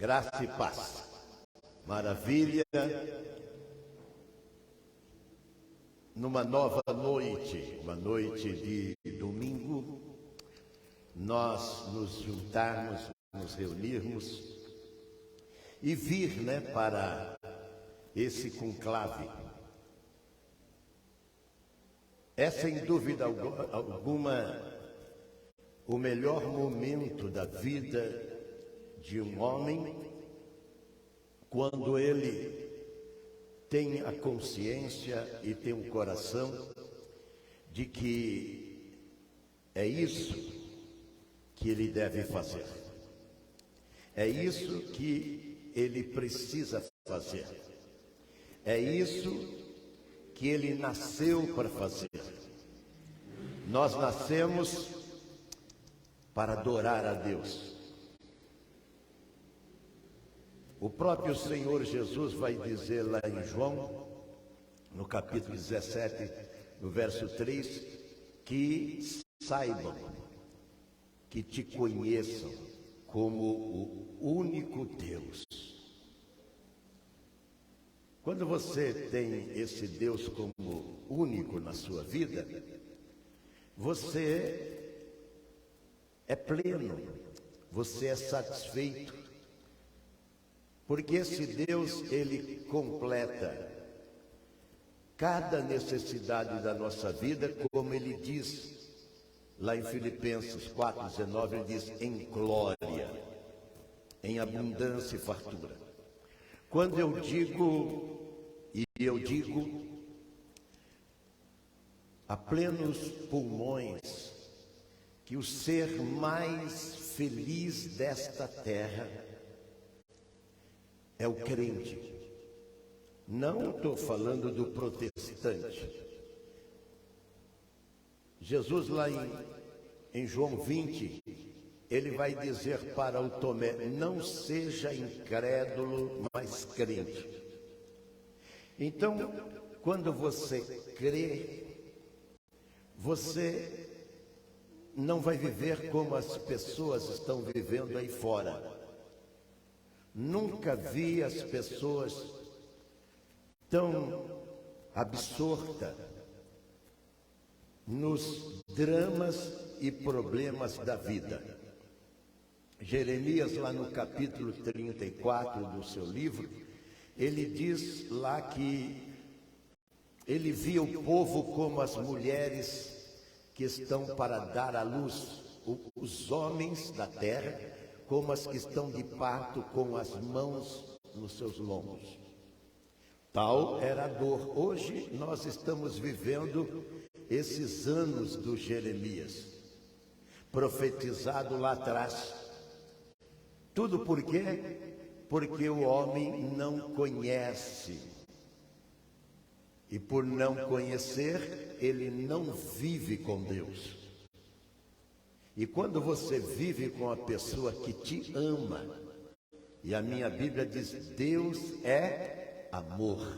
Graça e paz. Maravilha. Numa nova noite, uma noite de domingo, nós nos juntarmos, nos reunirmos e vir, para esse conclave. É sem dúvida alguma o melhor momento da vida de um homem, quando ele tem a consciência e tem o coração de que é isso que ele deve fazer, é isso que ele precisa fazer, é isso que ele nasceu para fazer. Nós nascemos para adorar a Deus. O próprio Senhor Jesus vai dizer lá em João, no capítulo 17, no verso 3, que saibam, que te conheçam como o único Deus. Quando você tem esse Deus como único na sua vida, você é pleno, você é satisfeito. Porque esse Deus, ele completa cada necessidade da nossa vida, como ele diz lá em Filipenses 4,19, ele diz em glória, em abundância e fartura. Quando eu digo a plenos pulmões que o ser mais feliz desta terra é o crente. Não estou falando do protestante. Jesus lá em João 20, ele vai dizer para o Tomé, não seja incrédulo, mas crente. Então, quando você crê, você não vai viver como as pessoas estão vivendo aí fora. Nunca vi as pessoas tão absortas nos dramas e problemas da vida. Jeremias, lá no capítulo 34 do seu livro, ele diz lá que ele via o povo como as mulheres que estão para dar à luz, os homens da terra, como as que estão de parto com as mãos nos seus lombos. Tal era a dor. Hoje nós estamos vivendo esses anos do Jeremias, profetizado lá atrás. Tudo por quê? Porque o homem não conhece. E por não conhecer, ele não vive com Deus. E quando você vive com a pessoa que te ama, e a minha Bíblia diz, Deus é amor.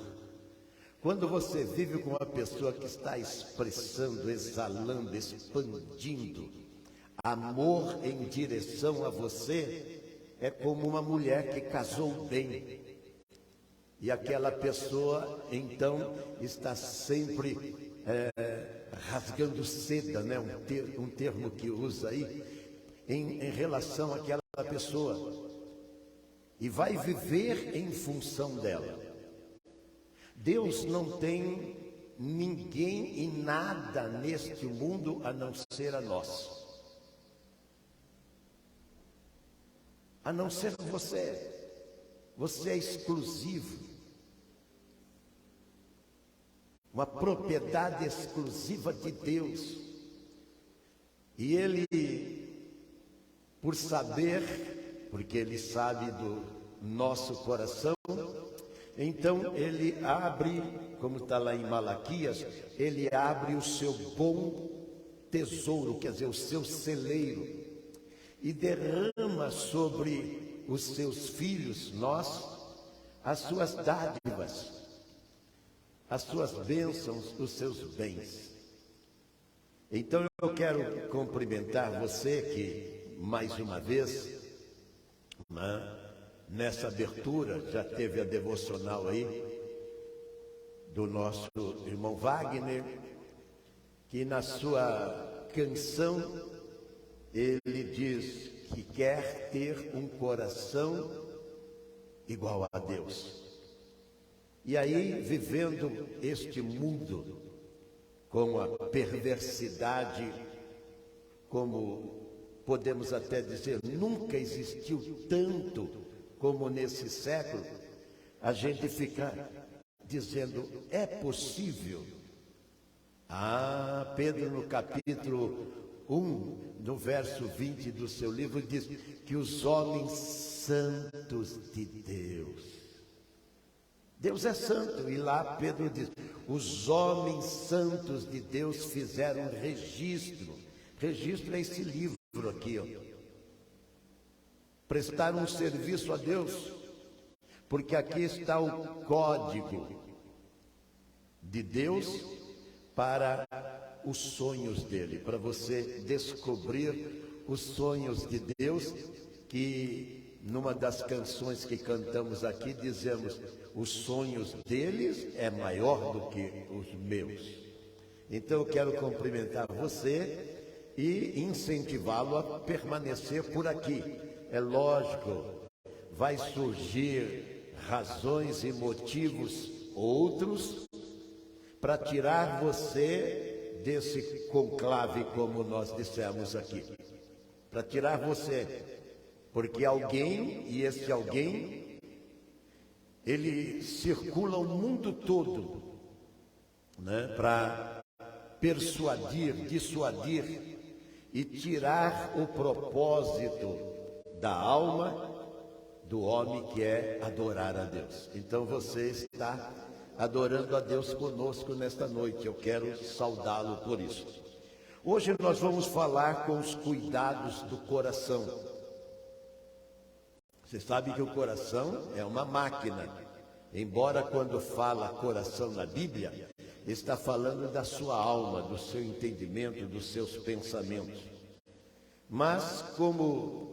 Quando você vive com uma pessoa que está expressando, exalando, expandindo amor em direção a você, é como uma mulher que casou bem. E aquela pessoa, então, está sempre rasgando seda, um termo que usa aí, em relação àquela pessoa, e vai viver em função dela. Deus não tem ninguém e nada neste mundo a não ser a nós, a não ser você é exclusivo. Uma propriedade exclusiva de Deus. E Ele, por saber, porque Ele sabe do nosso coração, então Ele abre, como está lá em Malaquias, Ele abre o seu bom tesouro, quer dizer, o seu celeiro, e derrama sobre os seus filhos, nós, as suas dádivas, as suas bênçãos, os seus bens. Então eu quero cumprimentar você que, mais uma vez, nessa abertura, já teve a devocional aí, do nosso irmão Wagner, que na sua canção, ele diz que quer ter um coração igual a Deus. E aí, vivendo este mundo com a perversidade, como podemos até dizer, nunca existiu tanto como nesse século, a gente fica dizendo, é possível? Pedro no capítulo 1, no verso 20 do seu livro, diz que os homens santos de Deus é santo, e lá Pedro diz, os homens santos de Deus fizeram registro é esse livro aqui, ó. Prestaram um serviço a Deus, porque aqui está o código de Deus para os sonhos dele, para você descobrir os sonhos de Deus, que numa das canções que cantamos aqui dizemos, os sonhos deles é maior do que os meus. Então eu quero cumprimentar você e incentivá-lo a permanecer por aqui. É lógico, vai surgir razões e motivos outros para tirar você desse conclave, como nós dissemos aqui, para tirar você, porque alguém, e esse alguém, ele circula o mundo todo, né, para persuadir, dissuadir e tirar o propósito da alma do homem, que é adorar a Deus. Então você está adorando a Deus conosco nesta noite, eu quero saudá-lo por isso. Hoje nós vamos falar com os cuidados do coração. Você sabe que o coração é uma máquina, embora quando fala coração na Bíblia, está falando da sua alma, do seu entendimento, dos seus pensamentos. Mas como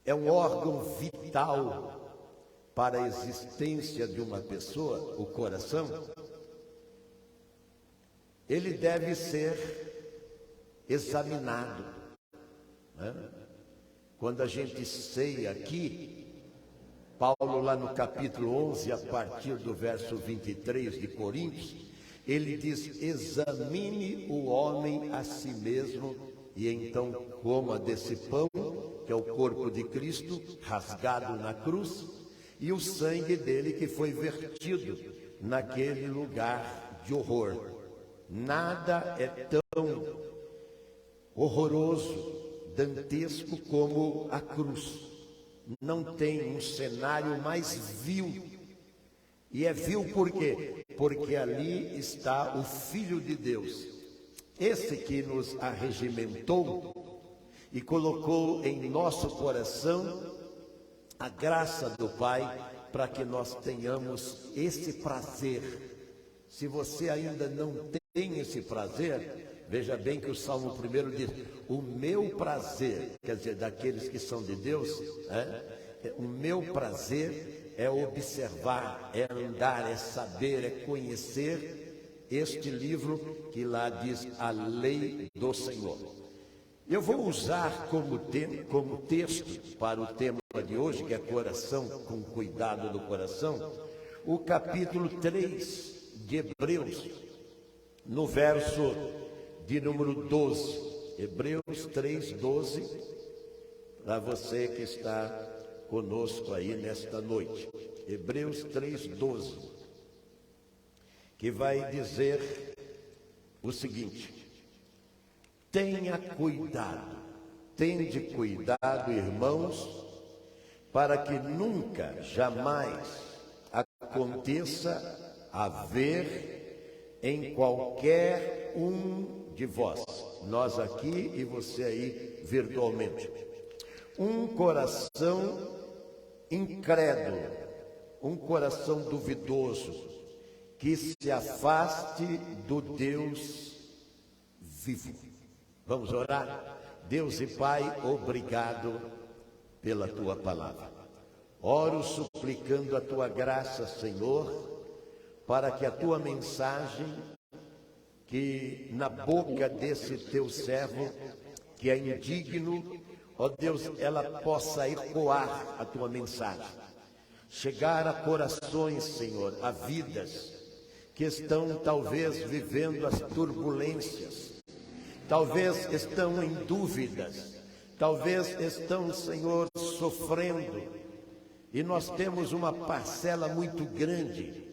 é um órgão vital para a existência de uma pessoa, o coração, ele deve ser examinado, né? Quando a gente ceia aqui, Paulo lá no capítulo 11, a partir do verso 23 de Coríntios, ele diz, examine o homem a si mesmo, e então coma desse pão, que é o corpo de Cristo, rasgado na cruz, e o sangue dele que foi vertido naquele lugar de horror. Nada é tão horroroso, dantesco como a cruz. Não tem um cenário mais vil. E é vil por quê? Porque ali está o Filho de Deus, esse que nos arregimentou e colocou em nosso coração a graça do Pai, para que nós tenhamos esse prazer. Se você ainda não tem esse prazer, veja bem que o Salmo 1 diz, o meu prazer, quer dizer, daqueles que são de Deus, o meu prazer é observar, é andar, é saber, é conhecer este livro que lá diz a lei do Senhor. Eu vou usar como texto para o tema de hoje, que é coração, com cuidado do coração, o capítulo 3 de Hebreus, no verso de número 12. Hebreus 3, 12, para você que está conosco aí nesta noite. Hebreus 3, 12, que vai dizer o seguinte: tenha cuidado, tende cuidado, irmãos, para que nunca, jamais aconteça haver em qualquer um de vós, nós aqui e você aí virtualmente, um coração incrédulo, um coração duvidoso, que se afaste do Deus vivo. Vamos orar? Deus e Pai, obrigado pela tua palavra. Oro suplicando a tua graça, Senhor, para que a tua mensagem, que na boca desse teu servo, que é indigno, ó Deus, ela possa ecoar a tua mensagem, chegar a corações, Senhor, a vidas que estão talvez vivendo as turbulências, talvez estão em dúvidas, talvez estão, Senhor, sofrendo. E nós temos uma parcela muito grande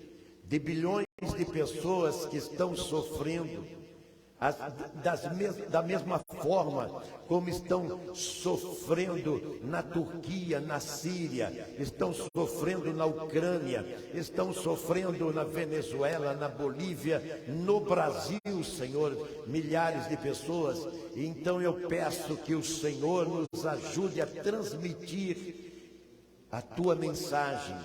de bilhões de pessoas que estão sofrendo, da mesma forma como estão sofrendo na Turquia, na Síria, estão sofrendo na Ucrânia, estão sofrendo na Venezuela, na Bolívia, no Brasil, Senhor, milhares de pessoas. Então eu peço que o Senhor nos ajude a transmitir a tua mensagem,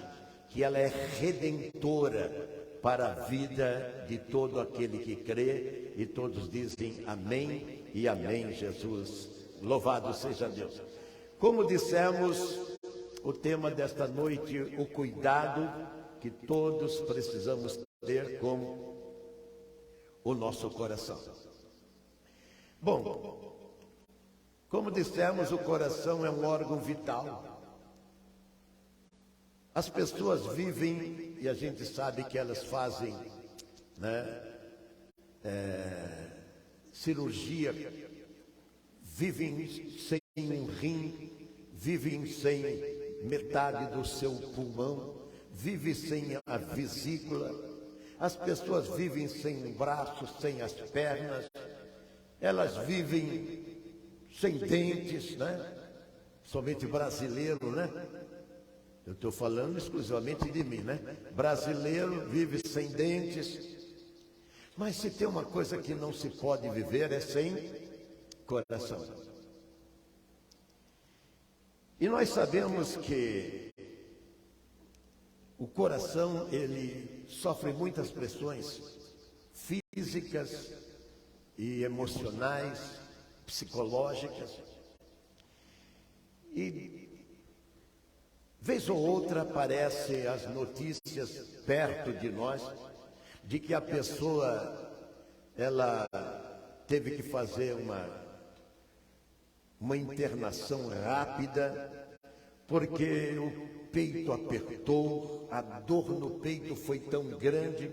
que ela é redentora para a vida de todo aquele que crê, e todos dizem amém e amém, Jesus. Louvado seja Deus. Como dissemos, o tema desta noite, o cuidado que todos precisamos ter com o nosso coração. Bom, como dissemos, o coração é um órgão vital. As pessoas vivem, e a gente sabe que elas fazem, cirurgia, vivem sem um rim, vivem sem metade do seu pulmão, vivem sem a vesícula. As pessoas vivem sem um braço, sem as pernas, elas vivem sem dentes, Somente brasileiro, Eu estou falando exclusivamente de mim, Brasileiro vive sem dentes. Mas se tem uma coisa que não se pode viver é sem coração. E nós sabemos que o coração, ele sofre muitas pressões físicas e emocionais, psicológicas. E vez ou outra aparecem as notícias perto de nós de que a pessoa, ela teve que fazer uma internação rápida, porque o peito apertou, a dor no peito foi tão grande,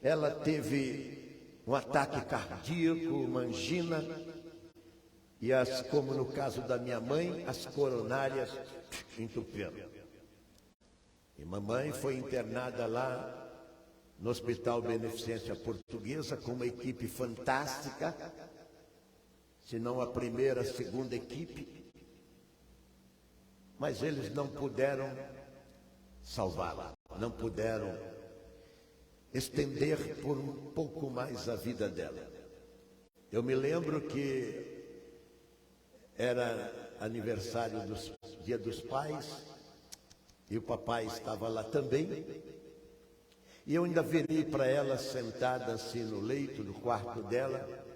ela teve um ataque cardíaco, uma angina, e como no caso da minha mãe, as coronárias entupiram. E mamãe foi internada lá no Hospital Beneficência Portuguesa, com uma equipe fantástica, se não a primeira, a segunda equipe, mas eles não puderam salvá-la, não puderam estender por um pouco mais a vida dela. Eu me lembro que era aniversário do Dia dos Pais, e o papai estava lá também, e eu ainda virei para ela sentada assim no leito do quarto dela.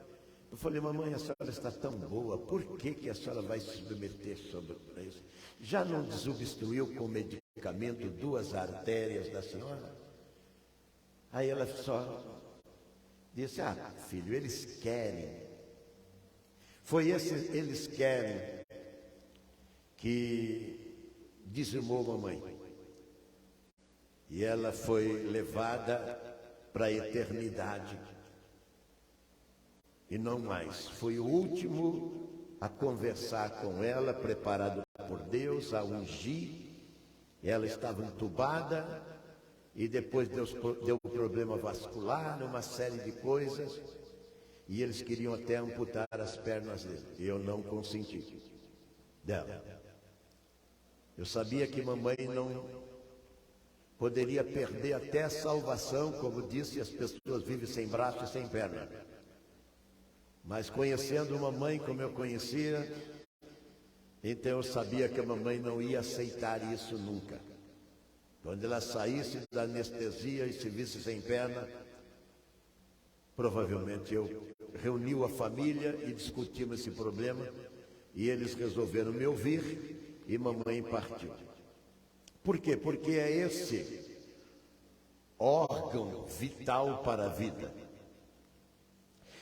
Eu falei: mamãe, a senhora está tão boa, por que a senhora vai se submeter sobre isso? Já não desobstruiu com medicamento 2 artérias da senhora? Aí ela só disse: filho, eles querem. Foi eles querem que dizimou mamãe. E ela foi levada para a eternidade. E não mais. Foi o último a conversar com ela, preparado por Deus, a ungir. Ela estava entubada e depois deu problema vascular, uma série de coisas. E eles queriam até amputar as pernas dele. E eu não consenti dela. Eu sabia que mamãe não poderia perder até a salvação, como disse, as pessoas vivem sem braço e sem perna. Mas conhecendo uma mãe como eu conhecia, então eu sabia que a mamãe não ia aceitar isso nunca. Quando ela saísse da anestesia e se visse sem perna, provavelmente eu reuni a família e discutimos esse problema, e eles resolveram me ouvir, e mamãe partiu. Por quê? Porque é esse órgão vital para a vida.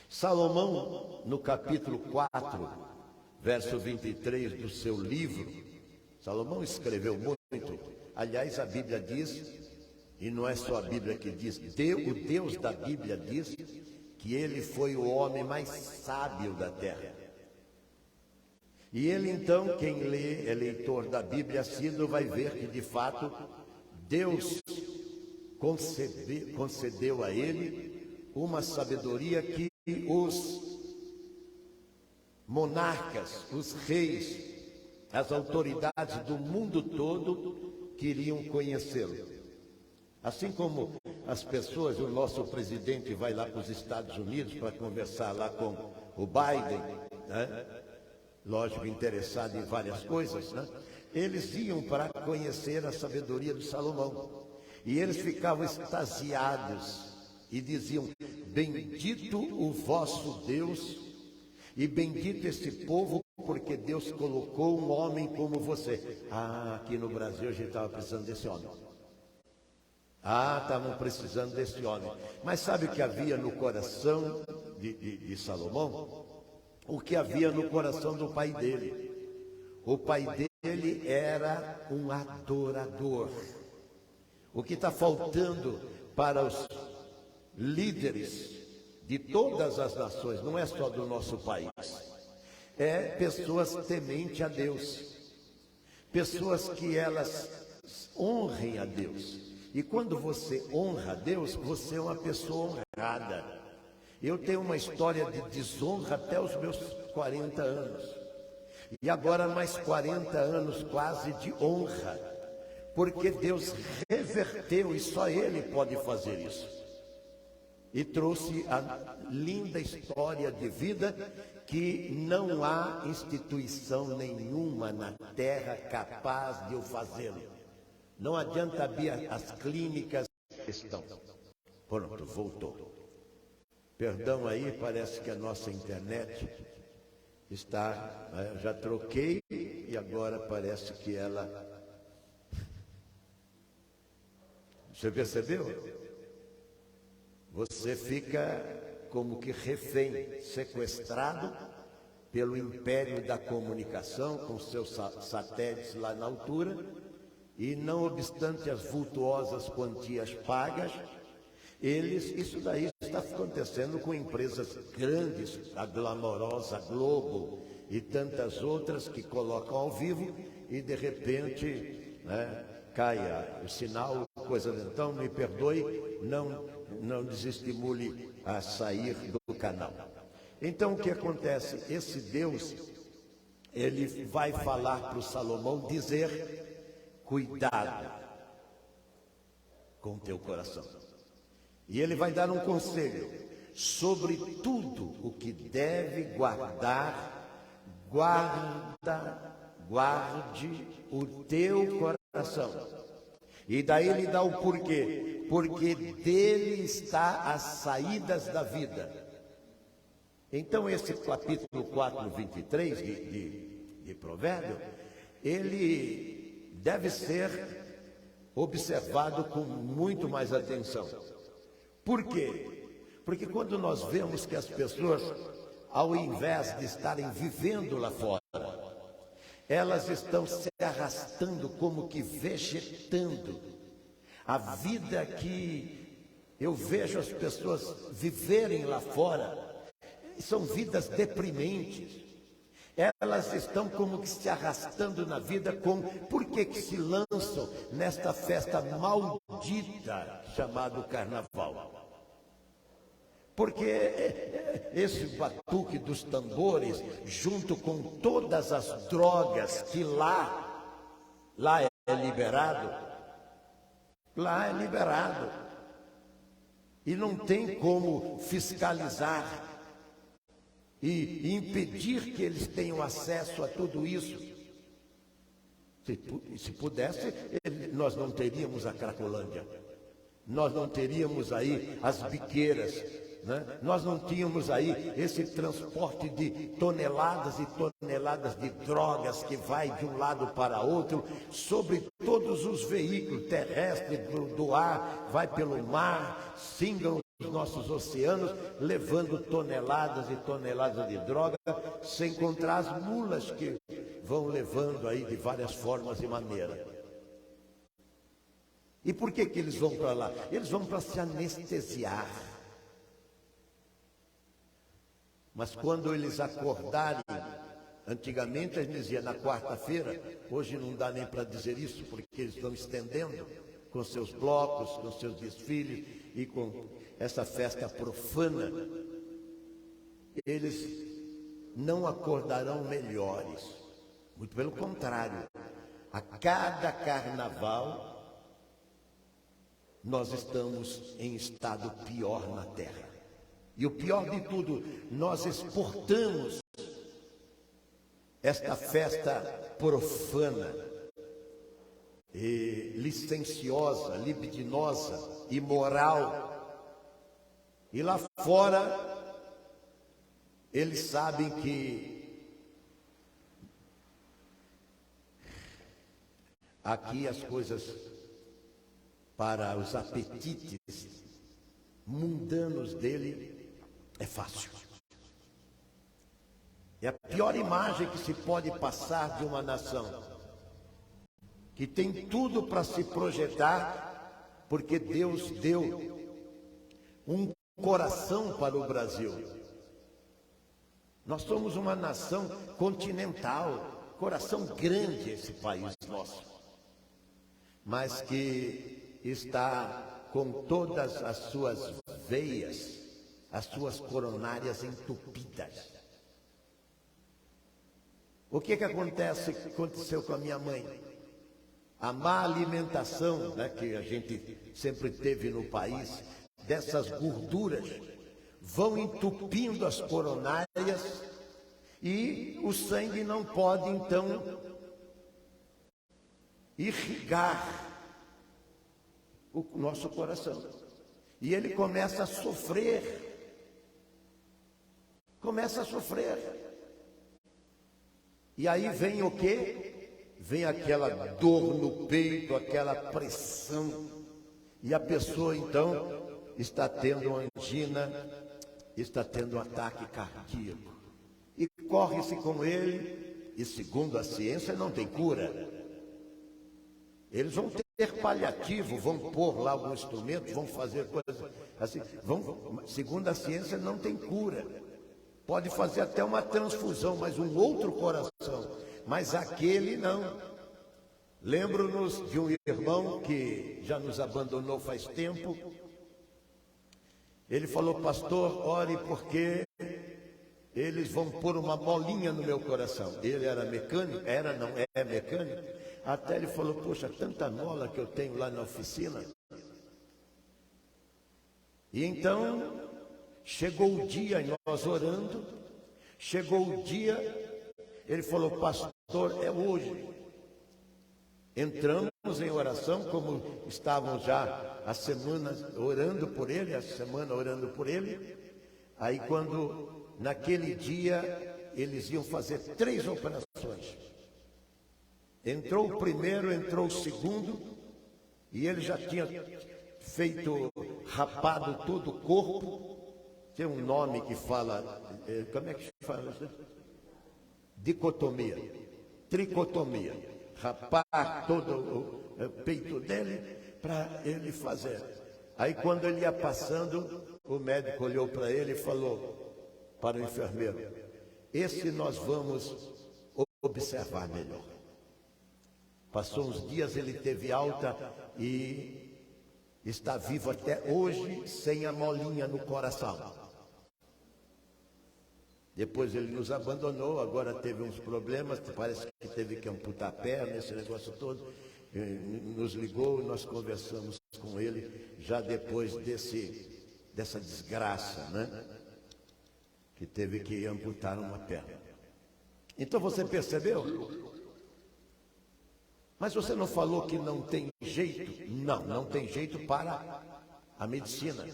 Salomão, no capítulo 4, verso 23 do seu livro, Salomão escreveu muito. Aliás, a Bíblia diz, e não é só a Bíblia que diz, o Deus da Bíblia diz que ele foi o homem mais sábio da terra. E ele então, quem lê, é leitor da Bíblia assíduo, vai ver que de fato Deus concedeu a ele uma sabedoria que os monarcas, os reis, as autoridades do mundo todo queriam conhecê-lo. Assim como as pessoas, o nosso presidente vai lá para os Estados Unidos para conversar lá com o Biden, né? Lógico, interessado em várias coisas, né? Eles iam para conhecer a sabedoria de Salomão. E eles ficavam extasiados e diziam: bendito o vosso Deus e bendito esse povo, porque Deus colocou um homem como você. Ah, aqui no Brasil a gente estava precisando desse homem. Ah, estavam precisando desse homem. Mas sabe o que havia no coração de Salomão? O que havia no coração do pai dele. O pai dele era um adorador. O que está faltando para os líderes de todas as nações, não é só do nosso país, é pessoas tementes a Deus, pessoas que elas honrem a Deus. E quando você honra a Deus, você é uma pessoa honrada. Eu tenho uma história de desonra até os meus 40 anos. E agora mais 40 anos quase de honra. Porque Deus reverteu, e só Ele pode fazer isso. E trouxe a linda história de vida que não há instituição nenhuma na terra capaz de o fazê-lo. Não adianta abrir as clínicas estão. Pronto, voltou. Perdão aí, parece que a nossa internet está... Já troquei e agora parece que ela... Você percebeu? Você fica como que refém, sequestrado pelo império da comunicação, com seus satélites lá na altura, e não obstante as vultuosas quantias pagas, isso daí está acontecendo com empresas grandes, a glamourosa Globo e tantas outras que colocam ao vivo e de repente, né, cai o sinal, coisa. Então me perdoe, não desestimule a sair do canal. Então o que acontece? Esse Deus, ele vai falar para o Salomão, dizer: cuidado com o teu coração. E ele vai dar um conselho: sobre tudo o que deve guardar, guarde o teu coração. E daí ele dá o porquê: porque dele está as saídas da vida. Então esse capítulo 4, 23 de Provérbio, ele deve ser observado com muito mais atenção. Por quê? Porque quando nós vemos que as pessoas, ao invés de estarem vivendo lá fora, elas estão se arrastando como que vegetando. A vida que eu vejo as pessoas viverem lá fora são vidas deprimentes. Elas estão como que se arrastando na vida por que se lançam nesta festa maldita chamada Carnaval? Porque esse batuque dos tambores, junto com todas as drogas que lá é liberado, e não tem como fiscalizar e impedir que eles tenham acesso a tudo isso. Se pudesse, nós não teríamos a Cracolândia, nós não teríamos aí as biqueiras né? Nós não tínhamos aí esse transporte de toneladas e toneladas de drogas que vai de um lado para outro, sobre todos os veículos terrestres, do ar, vai pelo mar, singam os nossos oceanos, levando toneladas e toneladas de droga, sem contar as mulas que vão levando aí de várias formas e maneiras. E por que eles vão para lá? Eles vão para se anestesiar. Mas quando eles acordarem, antigamente eles diziam na quarta-feira, hoje não dá nem para dizer isso, porque eles estão estendendo com seus blocos, com seus desfiles e com essa festa profana, eles não acordarão melhores. Muito pelo contrário, a cada carnaval nós estamos em estado pior na terra. E o pior de tudo, nós exportamos esta festa profana, e licenciosa, libidinosa, imoral. E lá fora, eles sabem que aqui as coisas para os apetites mundanos dele é fácil. É a pior imagem que se pode passar de uma nação, que tem tudo para se projetar, porque Deus deu um coração para o Brasil. Nós somos uma nação continental, coração grande esse país nosso, mas que está com todas as suas veias, as suas coronárias entupidas. O que aconteceu com a minha mãe? A má alimentação, né, que a gente sempre teve no país, dessas gorduras, vão entupindo as coronárias e o sangue não pode, então, irrigar o nosso coração. E ele começa a sofrer. Começa a sofrer. E aí vem o quê? Vem aquela dor no peito, aquela pressão. E a pessoa, então, está tendo uma angina, está tendo um ataque cardíaco. E corre-se com ele, e segundo a ciência não tem cura. Eles vão ter paliativo, vão pôr lá algum instrumento, vão fazer coisas assim. Segundo a ciência não tem cura. Pode fazer até uma transfusão, mas um outro coração. Mas aquele não. Lembro-nos de um irmão que já nos abandonou faz tempo. Ele falou: pastor, ore porque eles vão pôr uma molinha no meu coração. Ele era mecânico, é mecânico. Até ele falou: poxa, tanta mola que eu tenho lá na oficina. E então, chegou o dia, nós orando, chegou o dia, ele falou: pastor, é hoje. Entramos em oração, como estavam já a semana orando por ele, Aí quando, naquele dia, eles iam fazer 3 operações. Entrou o primeiro, entrou o segundo, e ele já tinha feito, rapado todo o corpo. Tem um nome que fala, como é que se fala isso? Dicotomia, tricotomia. Rapar todo o peito dele para ele fazer. Aí quando ele ia passando, o médico olhou para ele e falou para o enfermeiro: esse nós vamos observar melhor. Passou uns dias, ele teve alta e está vivo até hoje, sem a molinha no coração. Depois ele nos abandonou, agora teve uns problemas, parece que teve que amputar a perna, esse negócio todo. Nos ligou, nós conversamos com ele, já depois dessa desgraça, né? Que teve que amputar uma perna. Então você percebeu? Mas você não falou que não tem jeito? Não tem jeito para a medicina.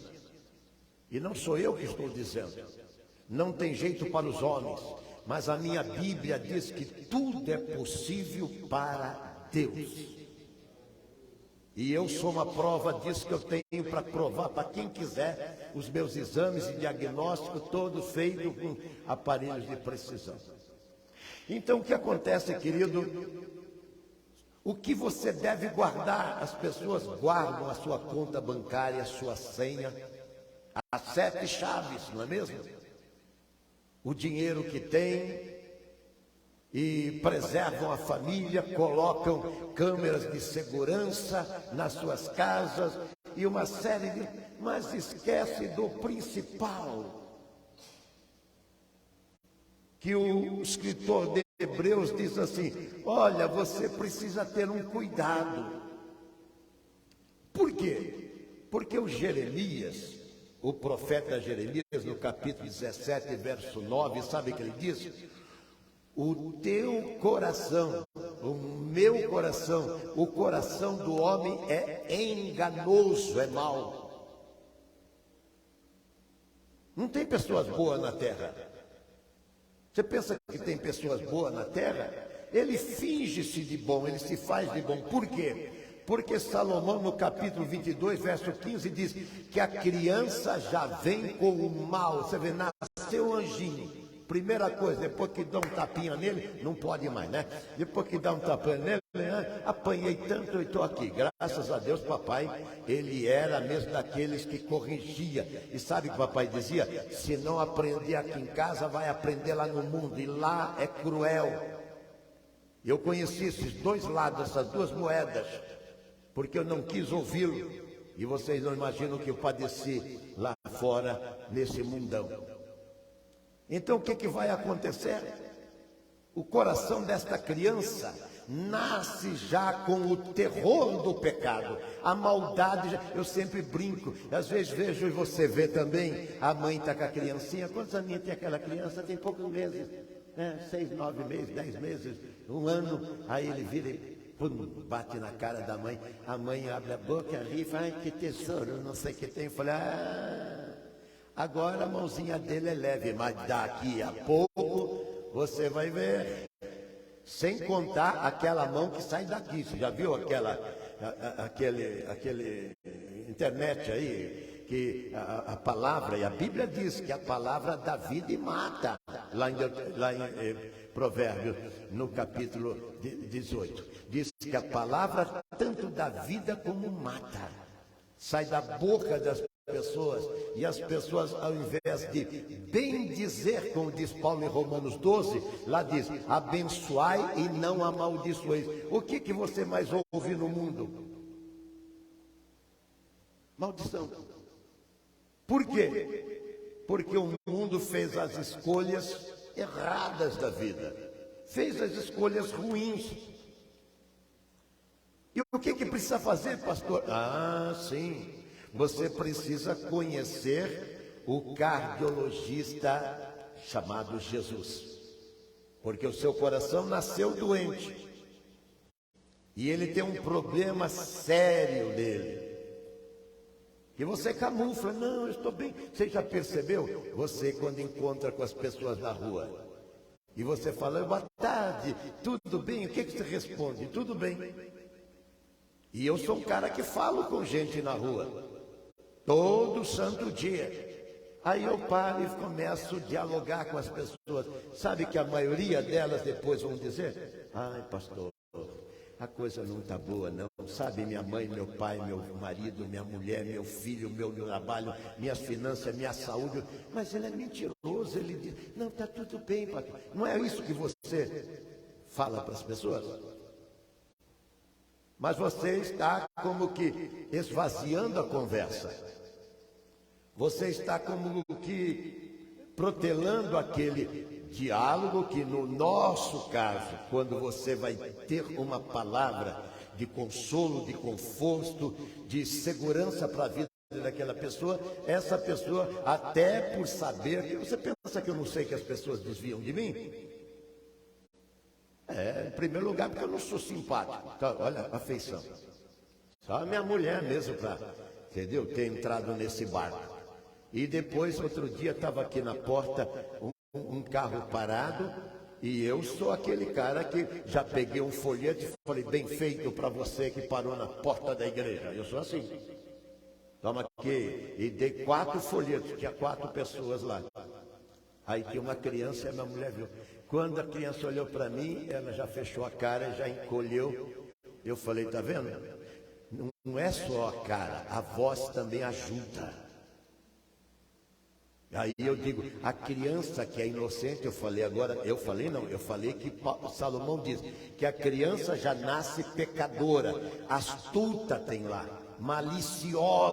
E não sou eu que estou dizendo. Não tem jeito para os homens, mas a minha Bíblia diz que tudo é possível para Deus. E eu sou uma prova disso, que eu tenho para provar para quem quiser os meus exames e diagnóstico todos feitos com aparelhos de precisão. Então o que acontece, querido? O que você deve guardar? As pessoas guardam a sua conta bancária, a sua senha, as 7 chaves, não é mesmo? O dinheiro que tem, e preservam a família, colocam câmeras de segurança nas suas casas e uma série de... Mas esquece do principal, que o escritor de Hebreus diz assim: olha, você precisa ter um cuidado. Por quê? Porque o Jeremias, o profeta Jeremias, no capítulo 17, verso 9, sabe o que ele diz? O teu coração, o meu coração, o coração do homem é enganoso, é mau. Não tem pessoas boas na terra. Você pensa que tem pessoas boas na terra? Ele finge-se de bom, ele se faz de bom. Por quê? Porque Salomão, no capítulo 22, verso 15, diz que a criança já vem com o mal. Você vê, nasceu um anjinho. Primeira coisa, depois que dá um tapinha nele, não pode mais, né? Depois que dá um tapinha nele, apanhei tanto e estou aqui. Graças a Deus, papai, ele era mesmo daqueles que corrigia. E sabe o que o papai dizia? Se não aprender aqui em casa, vai aprender lá no mundo. E lá é cruel. Eu conheci esses dois lados, essas duas moedas, porque eu não quis ouvi-lo. E vocês não imaginam o que eu padeci lá fora, nesse mundão. Então o que vai acontecer? O coração desta criança nasce já com o terror do pecado, a maldade. Eu sempre brinco, às vezes vejo, e você vê também, a mãe está com a criancinha. Quantos aninhos tem aquela criança? Tem poucos meses, 6, 9 meses, 10 meses, 1 ano. Aí ele vira e pum, bate na cara da mãe. A mãe abre a boca, ri e fala: ai, que tesouro, não sei o que tem. Eu falei: agora a mãozinha dele é leve, mas daqui a pouco você vai ver. Sem contar aquela mão que sai daqui. Você já viu aquele internet aí, que a palavra, e a Bíblia diz que a palavra dá vida e mata, lá em Provérbios, no capítulo 18, diz que a palavra tanto dá vida como mata, sai da boca das pessoas, e as pessoas, ao invés de bem dizer, como diz Paulo em Romanos 12, lá diz: abençoai e não amaldiçoeis. O que você mais ouve no mundo? Maldição. Por quê? Porque o mundo fez as escolhas erradas da vida, fez as escolhas ruins. E o que precisa fazer, pastor? Sim, você precisa conhecer o cardiologista chamado Jesus, porque o seu coração nasceu doente e ele tem um problema sério dele, que você camufla. Não, eu estou bem. Você já percebeu? Você, quando encontra com as pessoas na rua e você fala: boa tarde, tudo bem? O que você responde? Tudo bem. E eu sou um cara que falo com gente na rua todo santo dia. Aí eu paro e começo a dialogar com as pessoas. Sabe que a maioria delas depois vão dizer: ai, pastor, a coisa não está boa não. Sabe, minha mãe, meu pai, meu marido, minha mulher, meu filho, meu trabalho, minhas finanças, minha saúde. Mas ele é mentiroso, ele diz: não, está tudo bem, pastor. Não é isso que você fala para as pessoas? Mas você está como que esvaziando a conversa. Você está como que protelando aquele diálogo que, no nosso caso, quando você vai ter uma palavra de consolo, de conforto, de segurança para a vida daquela pessoa, essa pessoa, até por saber que... Você pensa que eu não sei que as pessoas desviam de mim? Em primeiro lugar, porque eu não sou simpático. Então, olha a afeição. Só a minha mulher mesmo para, entendeu, ter entrado nesse barco. E depois, outro dia, estava aqui na porta um carro parado, e eu sou aquele cara que já peguei um folheto e falei, bem feito para você que parou na porta da igreja. Eu sou assim. Toma aqui. E dei 4 folhetos, tinha 4 pessoas lá. Aí tinha uma criança e a minha mulher viu. Quando a criança olhou para mim, ela já fechou a cara, já encolheu. Eu falei, tá vendo? Não é só a cara, a voz também ajuda. Aí eu digo, a criança que é inocente, eu falei que Salomão diz que a criança já nasce pecadora, astuta tem lá, maliciosa,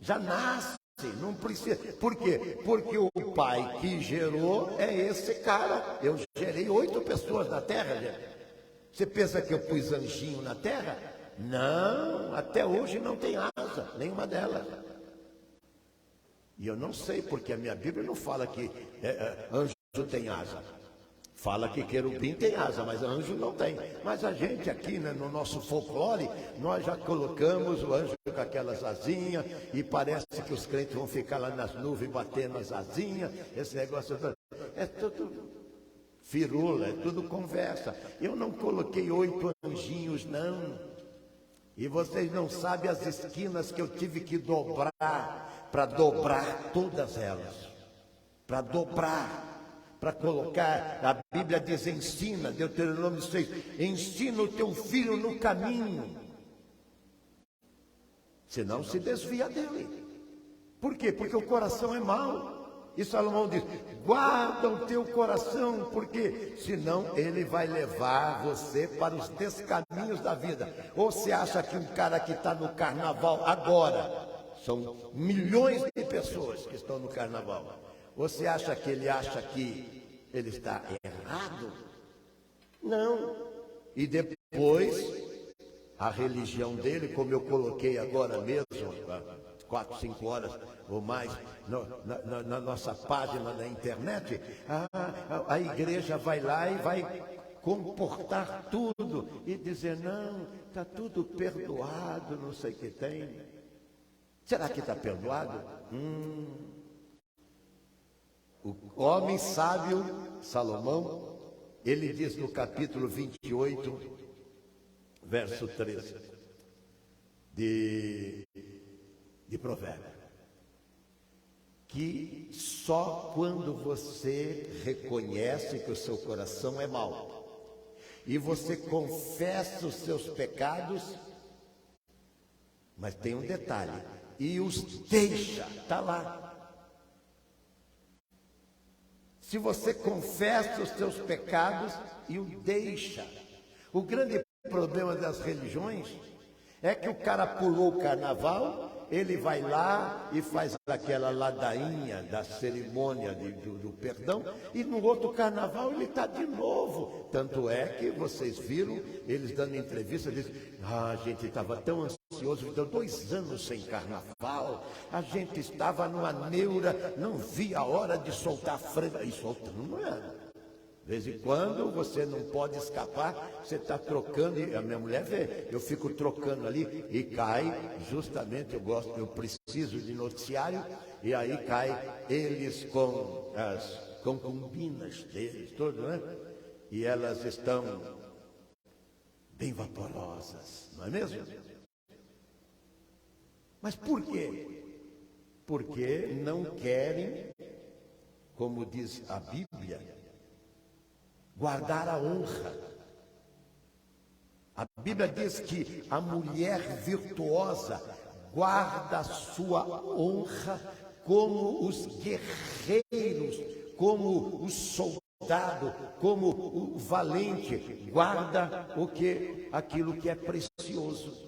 já nasce, não precisa. Por quê? Porque o pai que gerou é esse cara. Eu gerei 8 pessoas na terra, gente. Você pensa que eu pus anjinho na terra? Não, até hoje não tem asa, nenhuma delas. E eu não sei, porque a minha Bíblia não fala que anjo tem asa. Fala que querubim tem asa, mas anjo não tem. Mas a gente aqui, né, no nosso folclore, nós já colocamos o anjo com aquelas asinhas, e parece que os crentes vão ficar lá nas nuvens batendo as asinhas. Esse negócio é tudo firula, é tudo conversa. Eu não coloquei 8 anjinhos, não. E vocês não sabem as esquinas que eu tive que dobrar, para dobrar todas elas, para dobrar, para colocar. A Bíblia diz, ensina, Deuteronômio 6, ensina o teu filho no caminho, senão se desvia dele. Por quê? Porque o coração é mau. E Salomão diz, guarda o teu coração, porque senão ele vai levar você para os descaminhos da vida. Ou você acha que um cara que está no carnaval agora, são milhões de pessoas que estão no carnaval, você acha que ele está errado? Não. E depois, a religião dele, como eu coloquei agora mesmo, 4, 5 horas ou mais, na nossa página na internet, a igreja vai lá e vai comportar tudo e dizer, não, está tudo perdoado, não sei o que tem. Será que está perdoado? O homem sábio, Salomão, ele diz no capítulo 28, verso 13, de Provérbios, que só quando você reconhece que o seu coração é mau e você confessa os seus pecados, mas tem um detalhe, e os deixa, está lá. Se você confessa os seus pecados e o deixa. O grande problema das religiões é que o cara pulou o carnaval, ele vai lá e faz aquela ladainha da cerimônia do perdão, e no outro carnaval ele está de novo. Tanto é que vocês viram eles dando entrevista, dizem, a gente estava tão ansioso, deu 2 anos sem carnaval, a gente estava numa neura, não via a hora de soltar a franga, e soltando não era. De vez em quando você não pode escapar, você está trocando, e a minha mulher vê, eu fico trocando ali e cai, justamente eu preciso de noticiário, e aí cai eles com as concubinas deles, todos, né? E elas estão bem vaporosas, não é mesmo? Mas por quê? Porque não querem, como diz a Bíblia, guardar a honra. A Bíblia diz que a mulher virtuosa guarda a sua honra como os guerreiros, como o soldado, como o valente guarda aquilo que é precioso.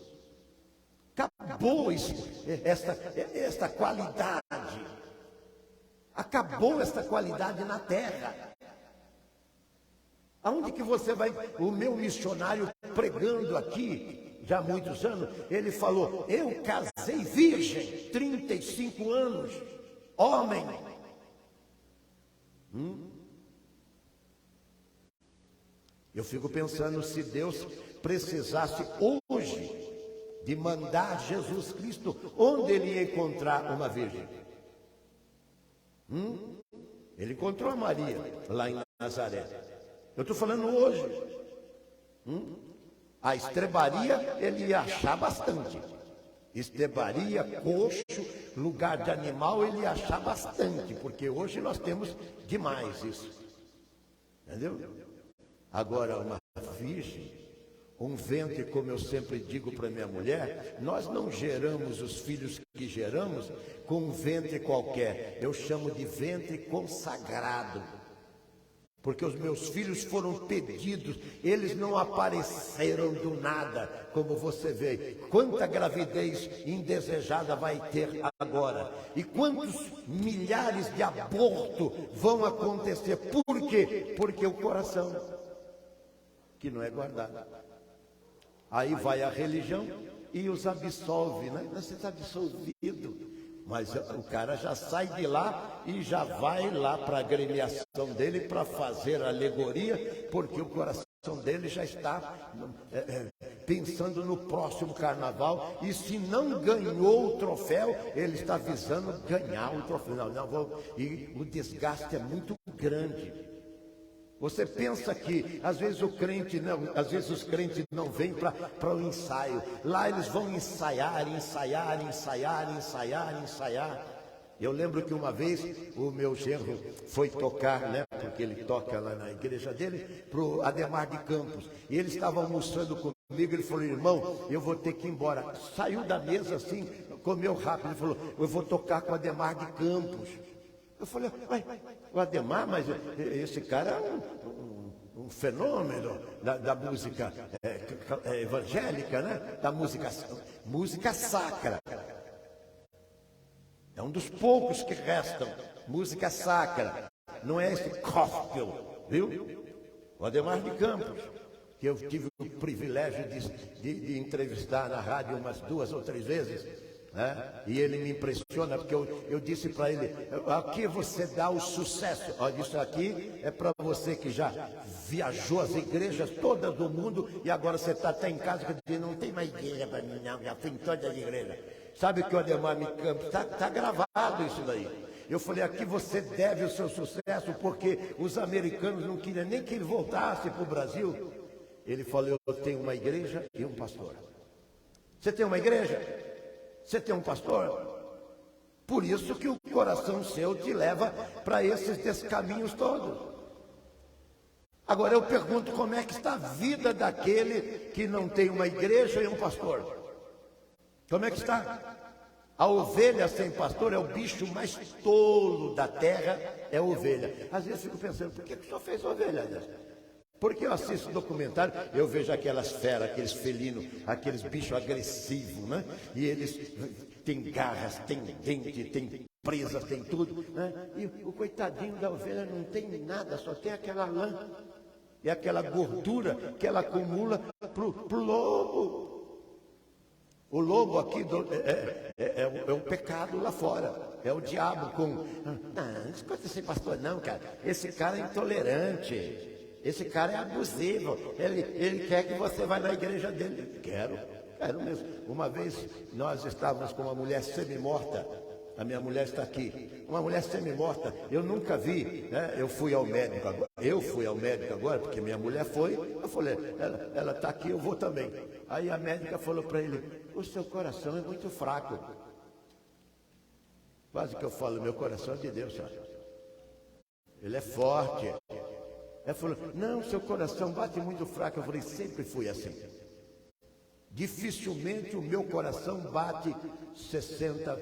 Acabou esta qualidade. Acabou esta qualidade na terra. Aonde que você vai? O meu missionário pregando aqui, já há muitos anos, ele falou, eu casei virgem, 35 anos, homem. Eu fico pensando, se Deus precisasse hoje de mandar Jesus Cristo, onde ele ia encontrar uma virgem? Ele encontrou a Maria lá em Nazaré. Eu estou falando hoje. A estrebaria ele ia achar bastante. Estrebaria, coxo, lugar de animal ele ia achar bastante, porque hoje nós temos demais isso. Entendeu? Agora uma virgem, um ventre, como eu sempre digo para minha mulher, nós não geramos os filhos que geramos com um ventre qualquer. Eu chamo de ventre consagrado. Porque os meus filhos foram pedidos, eles não apareceram do nada, como você vê. Quanta gravidez indesejada vai ter agora? E quantos milhares de abortos vão acontecer? Por quê? Porque o coração, que não é guardado. Aí vai a religião e os absolve, né? Você está absolvido. Mas o cara já sai de lá e já vai lá para a agremiação dele para fazer alegoria, porque o coração dele já está pensando no próximo carnaval, e se não ganhou o troféu, ele está visando ganhar o troféu. E o desgaste é muito grande. Você pensa que às vezes os crentes não vêm para o ensaio. Lá eles vão ensaiar. Eu lembro que uma vez o meu genro foi tocar, né? Porque ele toca lá na igreja dele, para o Ademar de Campos. E ele estava almoçando comigo, ele falou: irmão, eu vou ter que ir embora. Saiu da mesa assim, comeu rápido, ele falou: eu vou tocar com o Ademar de Campos. Eu falei: o Ademar, mas esse cara é um fenômeno da música evangélica, né? Da música sacra. É um dos poucos que restam, música sacra. Não é esse gospel, viu? O Ademar de Campos, que eu tive o privilégio de entrevistar na rádio umas 2 ou 3 vezes. E ele me impressiona, porque eu disse para ele: aqui você dá o sucesso. Olha, isso aqui é para você que já viajou as igrejas todas do mundo e agora você está até em casa que não tem mais igreja para mim, não, já fui em todas as igrejas. Sabe que o Ademar de Campos está gravado isso daí. Eu falei: aqui você deve o seu sucesso, porque os americanos não queriam nem que ele voltasse para o Brasil. Ele falou: eu tenho uma igreja e um pastor. Você tem uma igreja? Você tem um pastor? Por isso que o coração seu te leva para esses descaminhos todos. Agora eu pergunto: como é que está a vida daquele que não tem uma igreja e um pastor? Como é que está? A ovelha sem pastor é o bicho mais tolo da terra, é a ovelha. Às vezes eu fico pensando: por que o senhor fez ovelha dessa? Porque eu assisto documentário, eu vejo aquelas feras, aqueles felinos, aqueles bichos agressivos, né? E eles têm garras, têm dente, têm presas, têm tudo, né? E o coitadinho da ovelha não tem nada, só tem aquela lã e aquela gordura que ela acumula pro lobo. O lobo aqui é o pecado lá fora, é o diabo com... Não escuta esse pastor não, cara, esse cara é intolerante. Esse cara é abusivo, ele quer que você vá na igreja dele. Quero mesmo. Uma vez nós estávamos com uma mulher semi-morta, a minha mulher está aqui, uma mulher semi-morta, eu nunca vi, né? Eu fui ao médico agora, porque minha mulher foi, eu falei: ela está aqui, eu vou também. Aí a médica falou para ele: o seu coração é muito fraco. Quase que eu falo: meu coração é de Deus, sabe? Ele é forte. Ela falou: não, seu coração bate muito fraco. Eu falei: sempre fui assim. Dificilmente o meu coração bate 60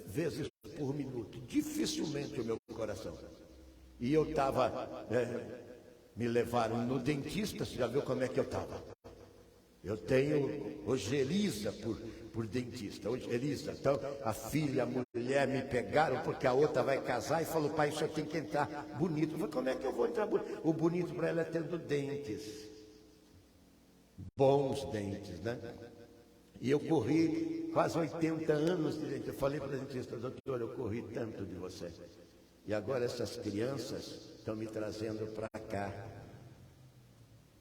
vezes por minuto. Dificilmente o meu coração. E eu estava, me levaram no dentista, você já viu como é que eu estava? Eu tenho ojeriza por dentista, ojeriza. Então a filha, a mulher me pegaram porque a outra vai casar e falou: pai, isso tem que entrar bonito. Eu falei: como é que eu vou entrar bonito? O bonito para ela é tendo dentes, bons dentes, né? E eu corri quase 80 anos de dentista. Eu falei para o dentista: doutor, eu corri tanto de você. E agora essas crianças estão me trazendo para cá.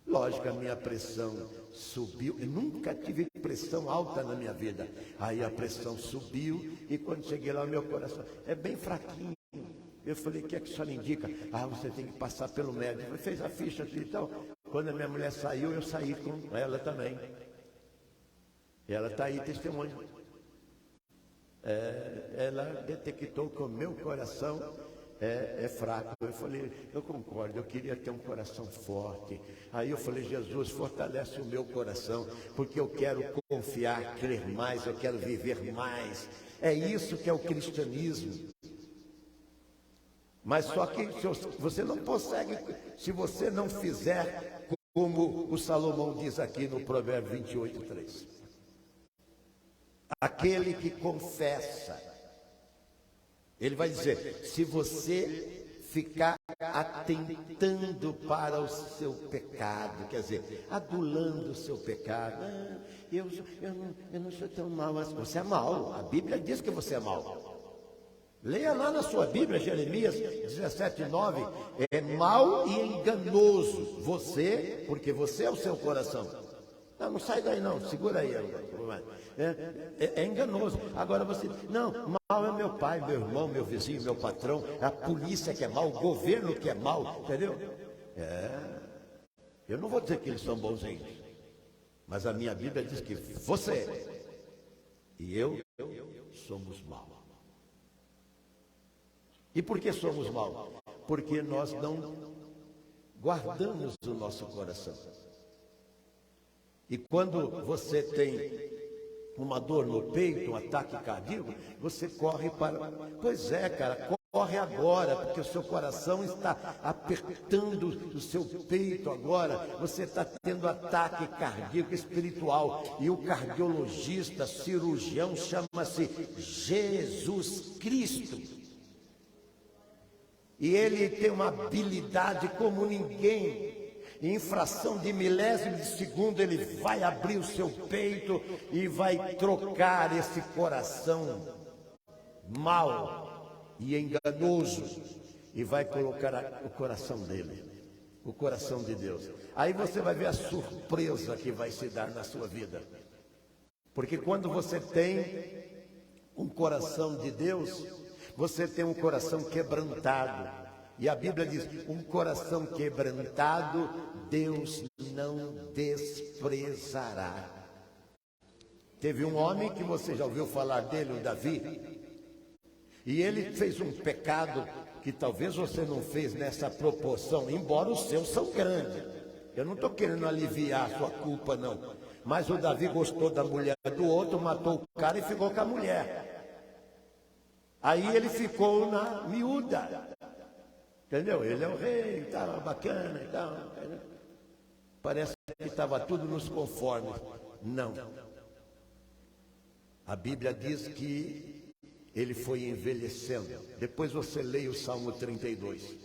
Lógico, a minha pressão subiu. Eu nunca tive pressão alta na minha vida. Aí a pressão subiu e quando cheguei lá, meu coração é bem fraquinho. Eu falei, o que é que a senhora indica? Ah, você tem que passar pelo médico. Ele fez a ficha e tal. Quando a minha mulher saiu, eu saí com ela também. E ela está aí, testemunha. Ela detectou que o meu coração é fraco. Eu falei, eu concordo, eu queria ter um coração forte. Aí eu falei, Jesus, fortalece o meu coração, porque eu quero confiar, crer mais, eu quero viver mais. É isso que é o cristianismo. Mas só que você não consegue, se você não fizer como o Salomão diz aqui no Provérbio 28:3. Aquele que confessa, ele vai dizer, se você ficar atentando para o seu pecado, quer dizer, adulando o seu pecado, eu não sou tão mal, mas você é mal, a Bíblia diz que você é mal. Leia lá na sua Bíblia, Jeremias 17:9, é mau e enganoso você, porque você é o seu coração. Não sai daí não, segura aí. É enganoso. Agora você, não, mal é meu pai, meu irmão, meu vizinho, meu patrão, a polícia que é mal, o governo que é mal, entendeu? Eu não vou dizer que eles são bonzinhos, mas a minha Bíblia diz que você e eu somos maus. E por que somos maus? Porque nós não guardamos o nosso coração. E quando você tem uma dor no peito, um ataque cardíaco, você corre para... Pois é, cara, corre agora, porque o seu coração está apertando o seu peito agora. Você está tendo ataque cardíaco espiritual. E o cardiologista, cirurgião, chama-se Jesus Cristo. E ele tem uma habilidade como ninguém. Em fração de milésimo de segundo, ele vai abrir o seu peito e vai trocar esse coração mau e enganoso e vai colocar o coração dele, o coração de Deus. Aí você vai ver a surpresa que vai se dar na sua vida. Porque quando você tem um coração de Deus, você tem um coração quebrantado. E a Bíblia diz, um coração quebrantado, Deus não desprezará. Teve um homem que você já ouviu falar dele, o Davi. E ele fez um pecado que talvez você não fez nessa proporção, embora os seus são grandes. Eu não estou querendo aliviar a sua culpa, não. Mas o Davi gostou da mulher do outro, matou o cara e ficou com a mulher. Aí ele ficou na miúda. Entendeu? Ele é o rei, estava bacana e tal. Parece que estava tudo nos conformes. Não. A Bíblia diz que ele foi envelhecendo. Depois você leia o Salmo 32.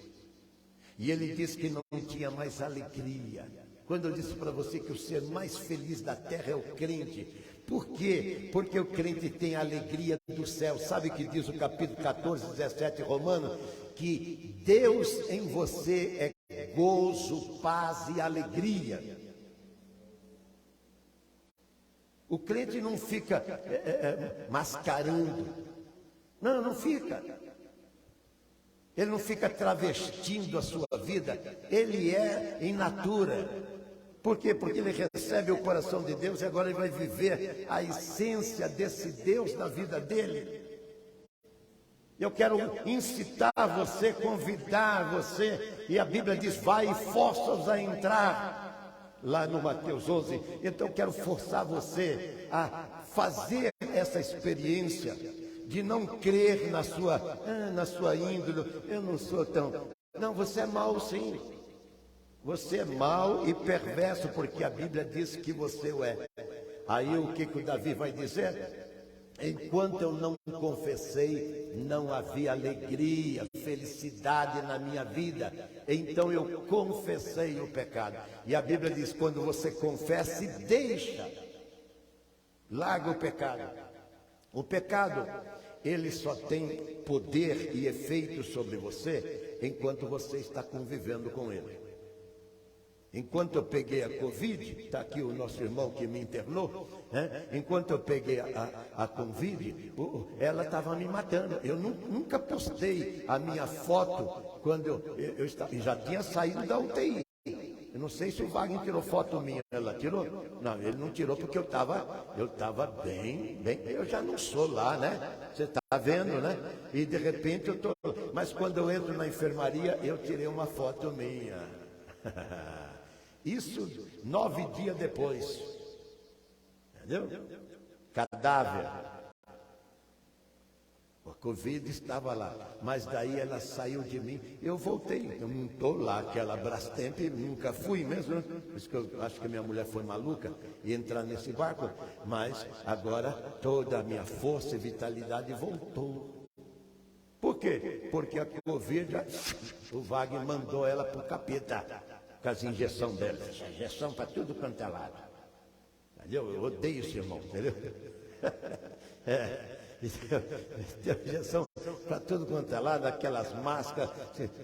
E ele diz que não tinha mais alegria. Quando eu disse para você que o ser mais feliz da terra é o crente. Por quê? Porque o crente tem a alegria do céu. Sabe o que diz o capítulo 14, 17, Romano? Que Deus em você é gozo, paz e alegria. O crente não fica mascarando. Não fica. Ele não fica travestindo a sua vida. Ele é in natura. Por quê? Porque ele recebe o coração de Deus e agora ele vai viver a essência desse Deus na vida dele. Eu quero incitar você, convidar você, e a Bíblia diz, vai e força-os a entrar, lá no Mateus 11. Então eu quero forçar você a fazer essa experiência, de não crer na sua índole, eu não sou tão... Não, você é mau sim, você é mau e perverso, porque a Bíblia diz que você o é. Aí o que o Davi vai dizer? Enquanto eu não confessei, não havia alegria, felicidade na minha vida. Então eu confessei o pecado. E a Bíblia diz, quando você confessa e deixa, larga o pecado. O pecado, ele só tem poder e efeito sobre você enquanto você está convivendo com ele. Enquanto eu peguei a Covid, está aqui o nosso irmão que me internou, né? Enquanto eu peguei a Covid, ela estava me matando. Eu nunca postei a minha foto quando eu já tinha saído da UTI. Eu não sei se o Wagner tirou foto minha. Ela tirou? Não, ele não tirou porque eu estava bem, eu já não sou lá, né? Você está vendo, né? E de repente eu estou... Mas quando eu entro na enfermaria, eu tirei uma foto minha. Isso 9 dias depois. Entendeu? Cadáver. A Covid estava lá, mas daí ela saiu de mim, eu voltei, eu não estou lá, aquela Brastemp, nunca fui mesmo, né? Por isso que eu acho que minha mulher foi maluca e entrar nesse barco, mas agora toda a minha força e vitalidade voltou. Por quê? Porque a Covid, o Wagner mandou ela para o capeta, com as injeções dela, injeção para tudo quanto é lado. Entendeu? Eu odeio esse irmão, entendeu? Deu injeção para tudo quanto é lado, aquelas máscaras,